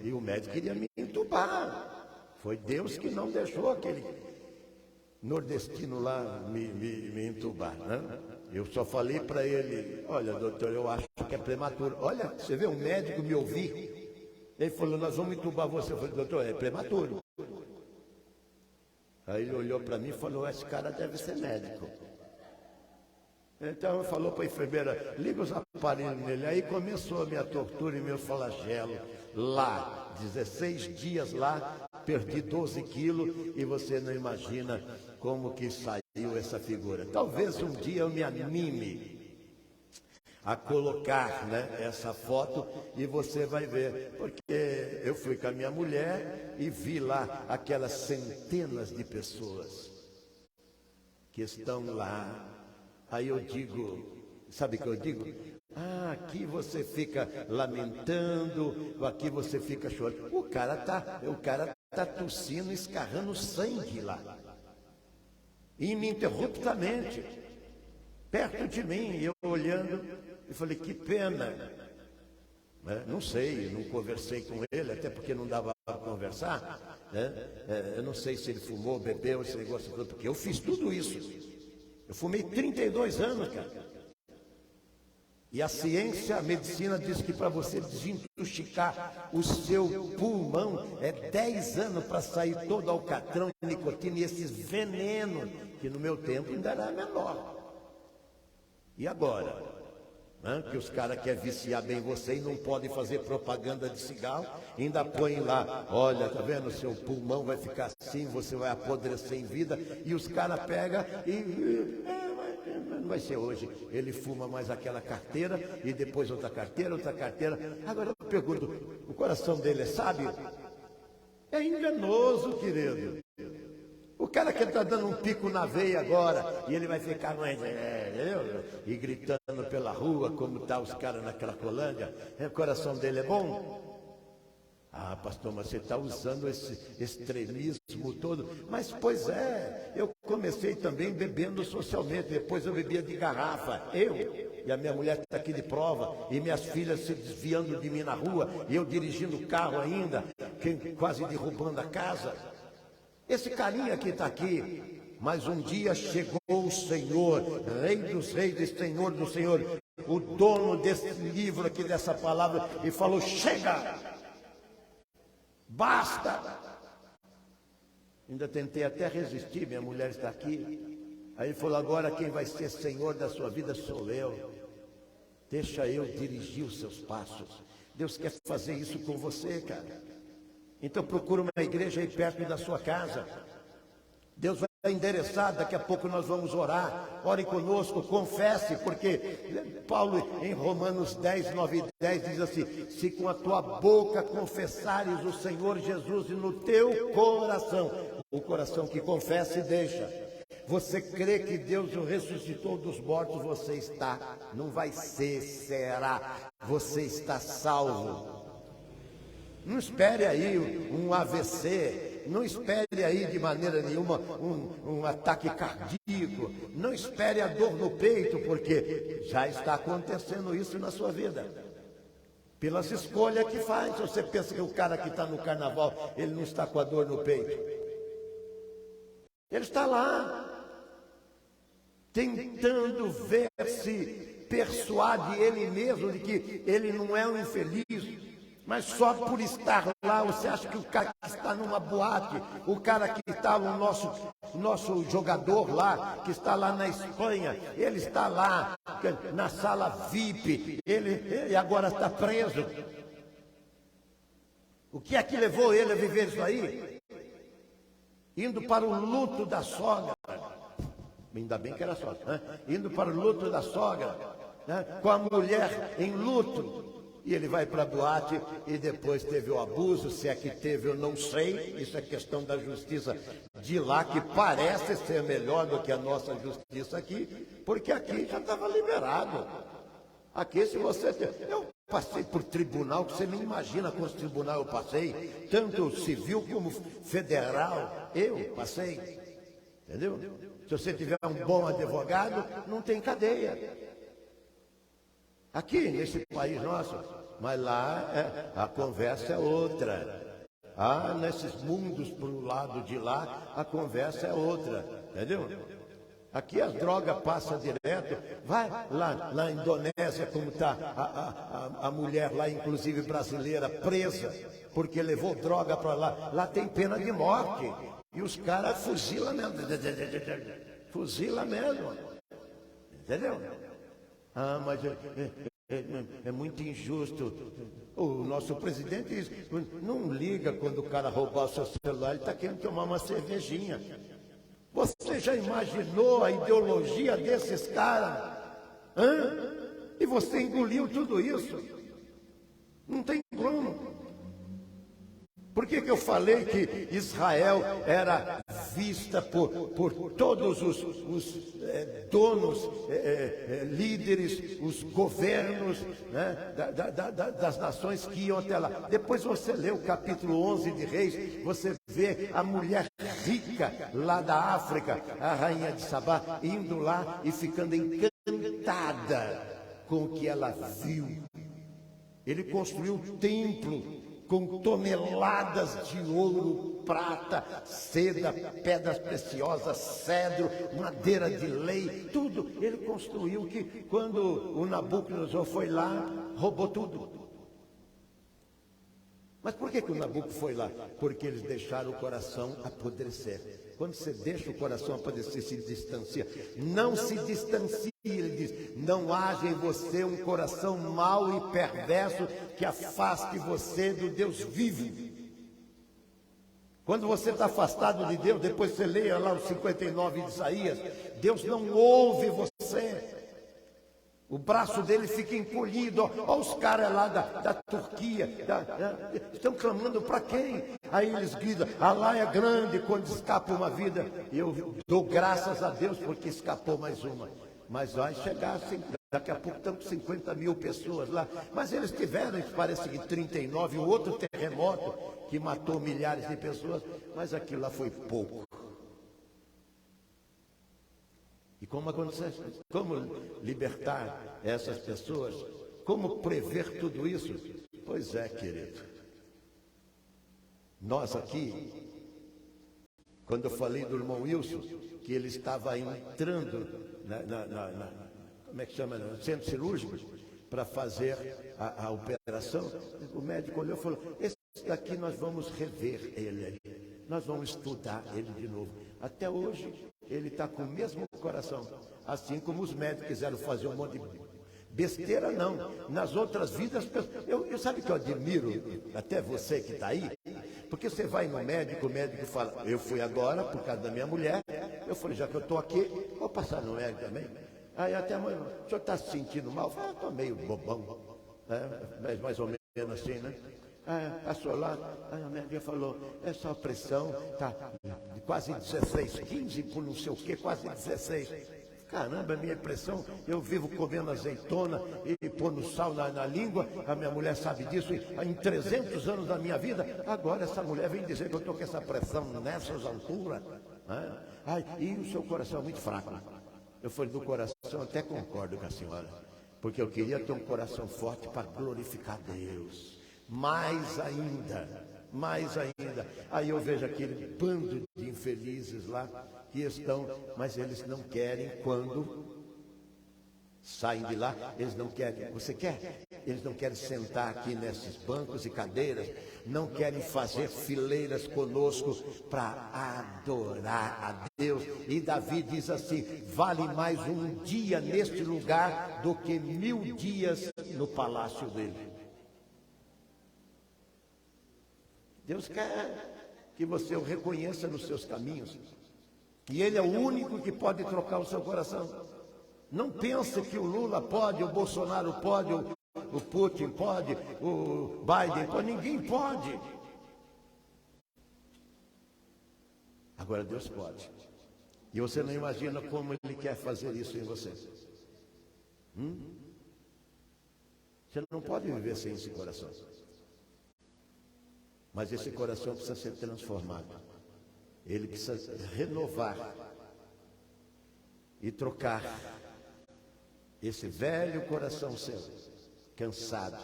e o médico queria me entubar. Foi Deus que não deixou aquele nordestino lá me entubar, né? Eu só falei para ele, olha doutor, eu acho que é prematuro. Olha, você vê, um médico me ouvir, ele falou, nós vamos entubar você. Eu falei, doutor, é prematuro. Aí ele olhou para mim e falou, esse cara deve ser médico. Então falou para a enfermeira, liga os aparelhos nele. Aí começou a minha tortura e meu flagelo. Lá, 16 dias lá, perdi 12 quilos e você não imagina como que saiu essa figura. Talvez um dia eu me anime a colocar, né, essa foto e você vai ver. Porque eu fui com a minha mulher e vi lá aquelas centenas de pessoas que estão lá. Aí eu digo, sabe o que eu digo? Ah, aqui você fica lamentando, aqui você fica chorando. O cara tá tossindo, escarrando sangue lá, ininterruptamente, perto de mim, eu olhando, e falei, que pena. Não sei, não conversei com ele, até porque não dava para conversar, né? Eu não sei se ele fumou, bebeu, esse negócio todo, porque eu fiz tudo isso. Eu fumei 32 anos, cara. E a ciência, a medicina diz que para você desintoxicar o seu pulmão é 10 anos para sair todo o alcatrão, nicotina e esses venenos, que no meu tempo ainda era menor. E agora? Que os caras querem viciar bem você e não podem fazer propaganda de cigarro, ainda põem lá, olha, tá vendo, seu pulmão vai ficar assim, você vai apodrecer em vida, e os caras pegam e não vai ser hoje, ele fuma mais aquela carteira, e depois outra carteira, agora eu pergunto, o coração dele é sábio? É enganoso, querido. O cara que está dando um pico na veia agora, e ele vai ficar e gritando pela rua, como tá os caras naquela Colândia, o coração dele é bom? Ah, pastor, mas você está usando esse extremismo todo. Mas, pois é, eu comecei também bebendo socialmente, depois eu bebia de garrafa, e a minha mulher está aqui de prova, e minhas filhas se desviando de mim na rua, e eu dirigindo o carro ainda, quase derrubando a casa. Esse carinha que está aqui, mas um dia chegou o Senhor, Rei dos Reis e Senhor do Senhor, o dono desse livro aqui, dessa palavra, e falou, chega, basta. Ainda tentei até resistir, minha mulher está aqui. Aí ele falou, agora quem vai ser Senhor da sua vida sou eu. Deixa eu dirigir os seus passos. Deus quer fazer isso com você, cara. Então procura uma igreja aí perto da sua casa. Deus vai endereçar, daqui a pouco nós vamos orar. Ore conosco, confesse, porque Paulo em Romanos 10, 9 e 10 diz assim, se com a tua boca confessares o Senhor Jesus e no teu coração, o coração que confessa e deixa, você crê que Deus o ressuscitou dos mortos, você está, não vai ser, será, você está salvo. Não espere aí um AVC, não espere aí de maneira nenhuma um ataque cardíaco, não espere a dor no peito, porque já está acontecendo isso na sua vida. Pelas escolhas que faz, você pensa que o cara que está no carnaval, ele não está com a dor no peito. Ele está lá, tentando ver se persuade ele mesmo de que ele não é um infeliz. Mas só por estar lá, você acha que o cara que está numa boate, o cara que está o nosso jogador lá, que está lá na Espanha, ele está lá na sala VIP, ele agora está preso. O que é que levou ele a viver isso aí? Indo para o luto da sogra. Ainda bem que era sogra, né? Indo para o luto da sogra, né? Com a mulher em luto. E ele vai para a boate e depois teve o abuso, se é que teve eu não sei, isso é questão da justiça de lá, que parece ser melhor do que a nossa justiça aqui, porque aqui já estava liberado. Aqui se você... Eu passei por tribunal, que você nem imagina quantos tribunal eu passei, tanto civil como federal, eu passei, entendeu? Se você tiver um bom advogado, não tem cadeia. Aqui, nesse país nosso, mas lá a conversa é outra. Ah, nesses mundos pro lado de lá, a conversa é outra, entendeu? Aqui as drogas passam direto. Vai lá na Indonésia, como está a mulher lá, inclusive brasileira, presa, porque levou droga para lá. Lá tem pena de morte. E os caras fuzilam mesmo. Fuzila mesmo. Entendeu? Ah, mas é muito injusto. O nosso presidente diz, não liga quando o cara roubar o seu celular, ele está querendo tomar uma cervejinha. Você já imaginou a ideologia desses caras? E você engoliu tudo isso? Não tem como. Por que eu falei que Israel era vista por todos os donos, líderes, os governos, né, das nações que iam até lá? Depois você lê o capítulo 11 de Reis, você vê a mulher rica lá da África, a rainha de Sabá, indo lá e ficando encantada com o que ela viu. Ele construiu um templo com toneladas de ouro, prata, seda, pedras preciosas, cedro, madeira de lei, tudo. Ele construiu que quando o Nabucodonosor foi lá, roubou tudo. Mas por que o Nabucodonosor foi lá? Porque eles deixaram o coração apodrecer. Quando você deixa o coração apodrecer, se distancia. Não se distancie, ele diz. Não haja em você um coração mau e perverso que afaste você do Deus vivo. Quando você está afastado de Deus, depois você leia lá os 59 de Isaías, Deus não ouve você. O braço dele fica encolhido. Olha os caras lá da Turquia. Estão clamando para quem? Aí eles gritam, Alá é grande quando escapa uma vida. Eu dou graças a Deus porque escapou mais uma. Mas vai chegar assim, daqui a pouco estão com 50 mil pessoas lá. Mas eles tiveram, parece que 39, um outro terremoto que matou milhares de pessoas. Mas aquilo lá foi pouco. E como acontecer? Como libertar essas pessoas? Como prever tudo isso? Pois é, querido. Nós aqui, quando eu falei do irmão Wilson, que ele estava entrando como é que chama? No centro cirúrgico, para fazer a operação, o médico olhou e falou, esse daqui nós vamos rever ele. Nós vamos estudar ele de novo. Até hoje, ele está com o mesmo coração. Assim como os médicos quiseram fazer um monte de besteira, não. Nas outras vidas, eu sabe que eu admiro, até você que está aí, porque você vai no médico, o médico fala, eu fui agora por causa da minha mulher, eu falei, já que eu estou aqui, vou passar no médico também. Aí até amanhã, o senhor está se sentindo mal? Eu falei, estou meio bobão, mas mais ou menos assim, né? Passou lá, aí a médica falou, essa pressão está de quase 16, 15 por não sei o que, quase 16. Caramba, minha pressão, eu vivo comendo azeitona e pondo sal na língua, a minha mulher sabe disso, em 300 anos da minha vida, agora essa mulher vem dizer que eu estou com essa pressão nessas alturas. E o seu coração é muito fraco. Eu falei, do coração, até concordo com a senhora, porque eu queria ter um coração forte para glorificar Deus. Mais ainda. Aí eu vejo aquele bando de infelizes lá, que estão, mas eles não querem quando saem de lá, eles não querem. Você quer? Eles não querem sentar aqui nesses bancos e cadeiras, não querem fazer fileiras conosco para adorar a Deus. E Davi diz assim: vale mais um dia neste lugar do que 1000 dias no palácio dele. Deus quer que você o reconheça nos seus caminhos, e Ele é o único que pode trocar o seu coração. Não pense que o Lula pode, o Bolsonaro pode, o Putin pode, o Biden pode, ninguém pode. Agora Deus pode. E você não imagina como Ele quer fazer isso em você. Você não pode viver sem esse coração. Mas esse coração precisa ser transformado. Ele precisa renovar e trocar esse velho coração seu, cansado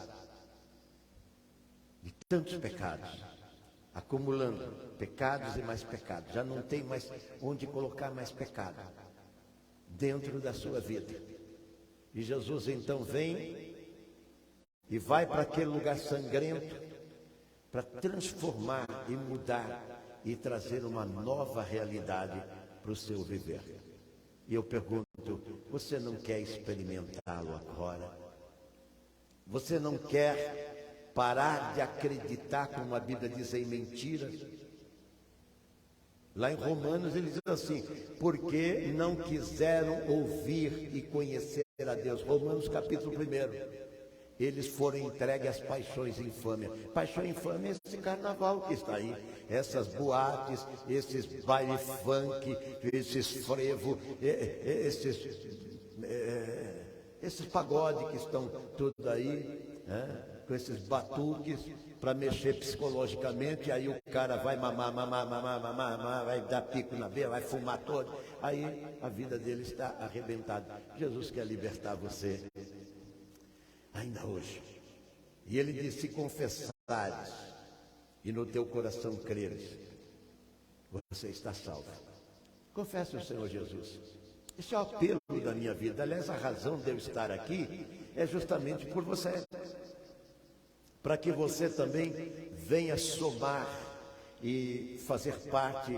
de tantos pecados, acumulando pecados e mais pecados. Já não tem mais onde colocar mais pecado dentro da sua vida. E Jesus então vem e vai para aquele lugar sangrento para transformar e mudar e trazer uma nova realidade para o seu viver. E eu pergunto, você não quer experimentá-lo agora? Você não quer parar de acreditar, como a Bíblia diz, em mentiras? Lá em Romanos ele diz assim: porque não quiseram ouvir e conhecer a Deus. Romanos capítulo 1. Eles foram entregues às paixões infâmias. Paixão infâmia é esse carnaval que está aí, essas boates, esses baile funk, esses frevo, esses pagodes que estão tudo aí, com esses batuques para mexer psicologicamente. Aí o cara vai mamar, vai dar pico na beira, vai fumar todo. Aí a vida dele está arrebentada. Jesus quer libertar você ainda hoje. E ele diz: se confessares e no teu coração creres, você está salvo. Confesse o Senhor Jesus. Esse é o apelo da minha vida. Aliás, a razão de eu estar aqui é justamente por você, para que você também venha somar e fazer parte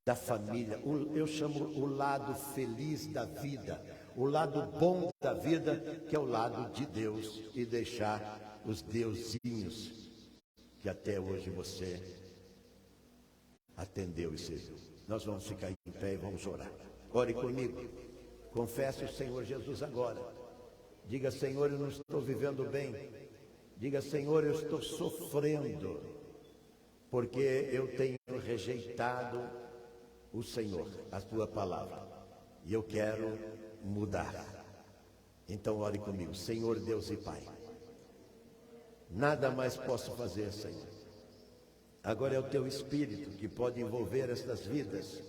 da família. Eu chamo o lado feliz da vida, o lado bom da vida, que é o lado de Deus, e deixar os deusinhos que até hoje você atendeu e serviu. Nós vamos ficar em pé e vamos orar. Ore comigo. Confesse o Senhor Jesus agora. Diga: Senhor, eu não estou vivendo bem. Diga: Senhor, eu estou sofrendo, porque eu tenho rejeitado o Senhor, a tua palavra, e eu quero mudar. Então ore comigo. Senhor Deus e Pai, nada mais posso fazer, Senhor. Agora é o teu Espírito que pode envolver estas vidas.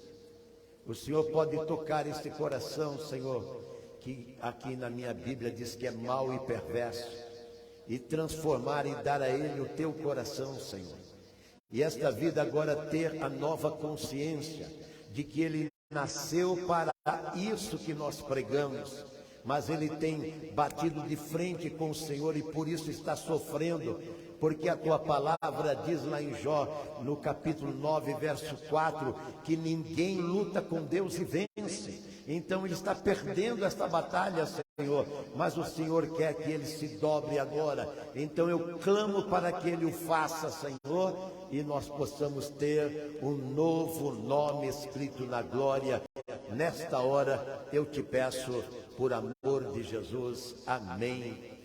O Senhor pode tocar este coração, Senhor, que aqui na minha Bíblia diz que é mau e perverso, e transformar e dar a ele o teu coração, Senhor. E esta vida agora ter a nova consciência de que ele nasceu para isso que nós pregamos, mas ele tem batido de frente com o Senhor e por isso está sofrendo, porque a tua palavra diz lá em Jó, no capítulo 9, verso 4, que ninguém luta com Deus e vence. Então ele está perdendo esta batalha, Senhor, mas o Senhor quer que ele se dobre agora. Então eu clamo para que ele o faça, Senhor, e nós possamos ter um novo nome escrito na glória. Nesta hora eu te peço, por amor de Jesus, amém